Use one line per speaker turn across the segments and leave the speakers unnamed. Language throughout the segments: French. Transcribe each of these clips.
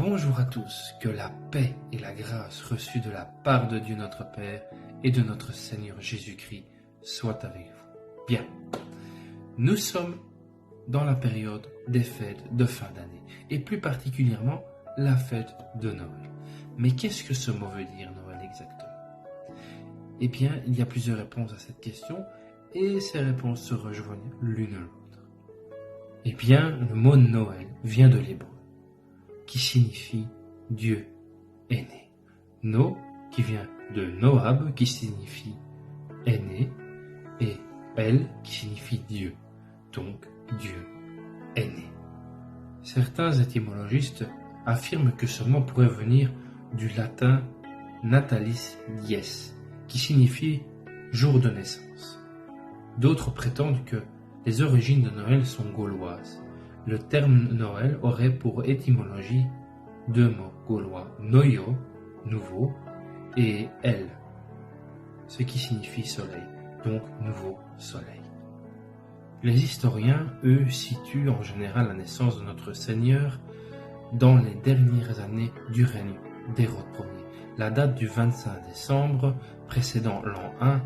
Bonjour à tous, que la paix et la grâce reçues de la part de Dieu notre Père et de notre Seigneur Jésus-Christ soient avec vous. Bien, nous sommes dans la période des fêtes de fin d'année et plus particulièrement la fête de Noël. Mais qu'est-ce que ce mot veut dire, Noël, exactement? Eh bien, il y a plusieurs réponses à cette question et ces réponses se rejoignent l'une l'autre. Eh bien, le mot Noël vient de l'hébreu, qui signifie Dieu est né. No, qui vient de Noab, qui signifie est né, et El, qui signifie Dieu. Donc, Dieu est né. Certains étymologistes affirment que ce mot pourrait venir du latin natalis dies, qui signifie jour de naissance. D'autres prétendent que les origines de Noël sont gauloises. Le terme Noël aurait pour étymologie deux mots gaulois, noio, nouveau, et el, ce qui signifie soleil, donc nouveau soleil. Les historiens, eux, situent en général la naissance de notre Seigneur dans les dernières années du règne d'Hérode Ier. La date du 25 décembre précédant l'an 1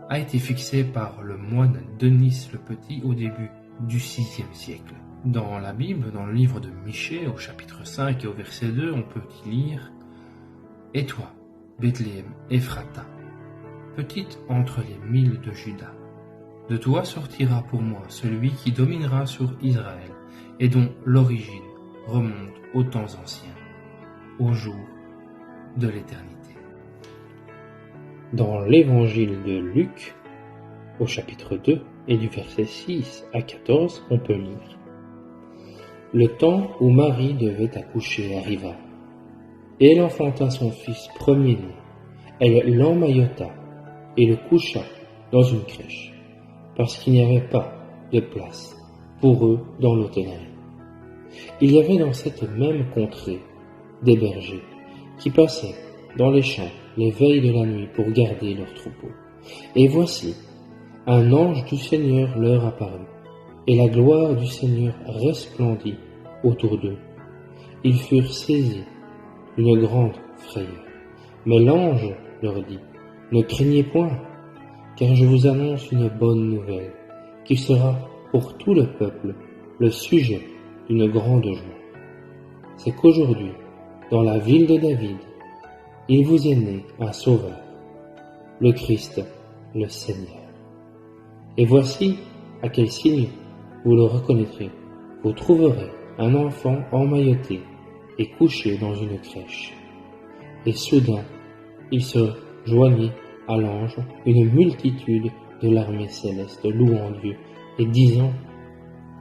a été fixée par le moine Denis le Petit au début du VIe siècle. Dans la Bible, dans le livre de Michée, au chapitre 5 et au verset 2, on peut y lire « Et toi, Bethléem Ephrata, petite entre les 1000 de Juda, de toi sortira pour moi celui qui dominera sur Israël et dont l'origine remonte aux temps anciens, au jour de l'éternité. » Dans l'évangile de Luc, au chapitre 2 et du verset 6 à 14, on peut lire: le temps où Marie devait accoucher arriva, et elle enfanta son fils premier-né. Elle l'emmaillota et le coucha dans une crèche, parce qu'il n'y avait pas de place pour eux dans l'hôtellerie. Il y avait dans cette même contrée des bergers qui passaient dans les champs les veilles de la nuit pour garder leurs troupeaux. Et voici, un ange du Seigneur leur apparut, et la gloire du Seigneur resplendit autour d'eux. Ils furent saisis d'une grande frayeur. Mais l'ange leur dit: ne craignez point, car je vous annonce une bonne nouvelle, qui sera pour tout le peuple le sujet d'une grande joie. C'est qu'aujourd'hui, dans la ville de David, il vous est né un Sauveur, le Christ, le Seigneur. Et voici à quel signe vous le reconnaîtrez. Vous trouverez un enfant emmailloté et couché dans une crèche. Et soudain, il se joignit à l'ange une multitude de l'armée céleste louant Dieu et disant: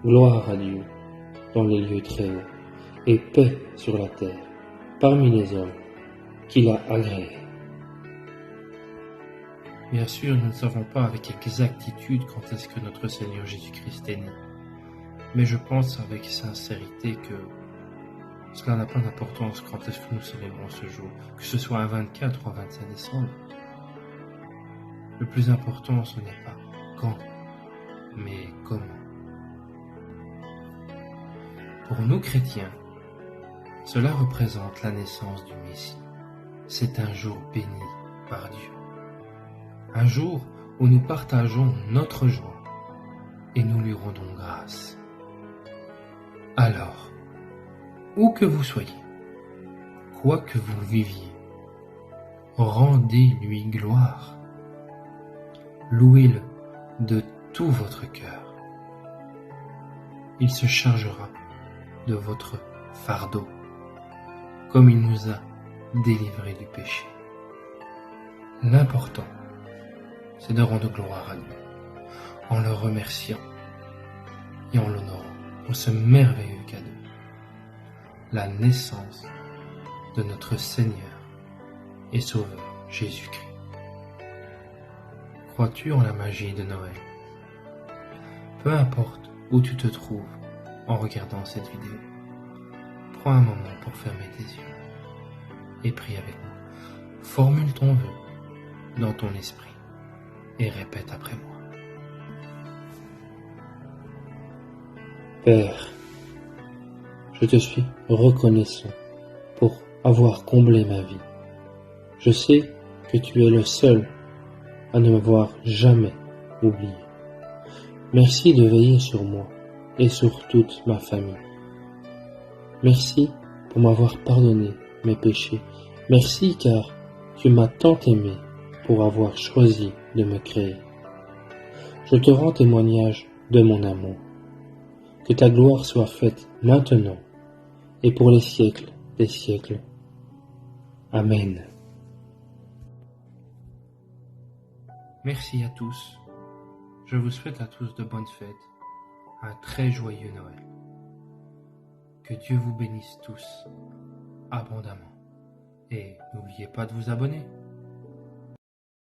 gloire à Dieu dans les lieux très hauts et paix sur la terre parmi les hommes qu'il a agréés. Bien sûr, nous ne savons pas avec exactitude quand est-ce que notre Seigneur Jésus-Christ est né. Mais je pense avec sincérité que cela n'a pas d'importance quand est-ce que nous célébrons ce jour, que ce soit un 24 ou un 25 décembre. Le plus important, ce n'est pas quand, mais comment. Pour nous chrétiens, cela représente la naissance du Messie. C'est un jour béni par Dieu. Un jour où nous partageons notre joie et nous lui rendons grâce. Alors, où que vous soyez, quoi que vous viviez, rendez-lui gloire. Louez-le de tout votre cœur. Il se chargera de votre fardeau, comme il nous a délivrés du péché. L'important, c'est de rendre gloire à Dieu, en le remerciant et en l'honorant pour ce merveilleux cadeau, la naissance de notre Seigneur et Sauveur Jésus-Christ. Crois-tu en la magie de Noël? Peu importe où tu te trouves en regardant cette vidéo, prends un moment pour fermer tes yeux et prie avec moi. Formule ton vœu dans ton esprit et répète après moi. Père, je te suis reconnaissant
pour avoir comblé ma vie. Je sais que tu es le seul à ne m'avoir jamais oublié. Merci de veiller sur moi et sur toute ma famille. Merci pour m'avoir pardonné mes péchés. Merci car tu m'as tant aimé pour avoir choisi de me créer. Je te rends témoignage de mon amour. Que ta gloire soit faite maintenant et pour les siècles des siècles. Amen.
Merci à tous. Je vous souhaite à tous de bonnes fêtes, un très joyeux Noël. Que Dieu vous bénisse tous abondamment. Et n'oubliez pas de vous abonner.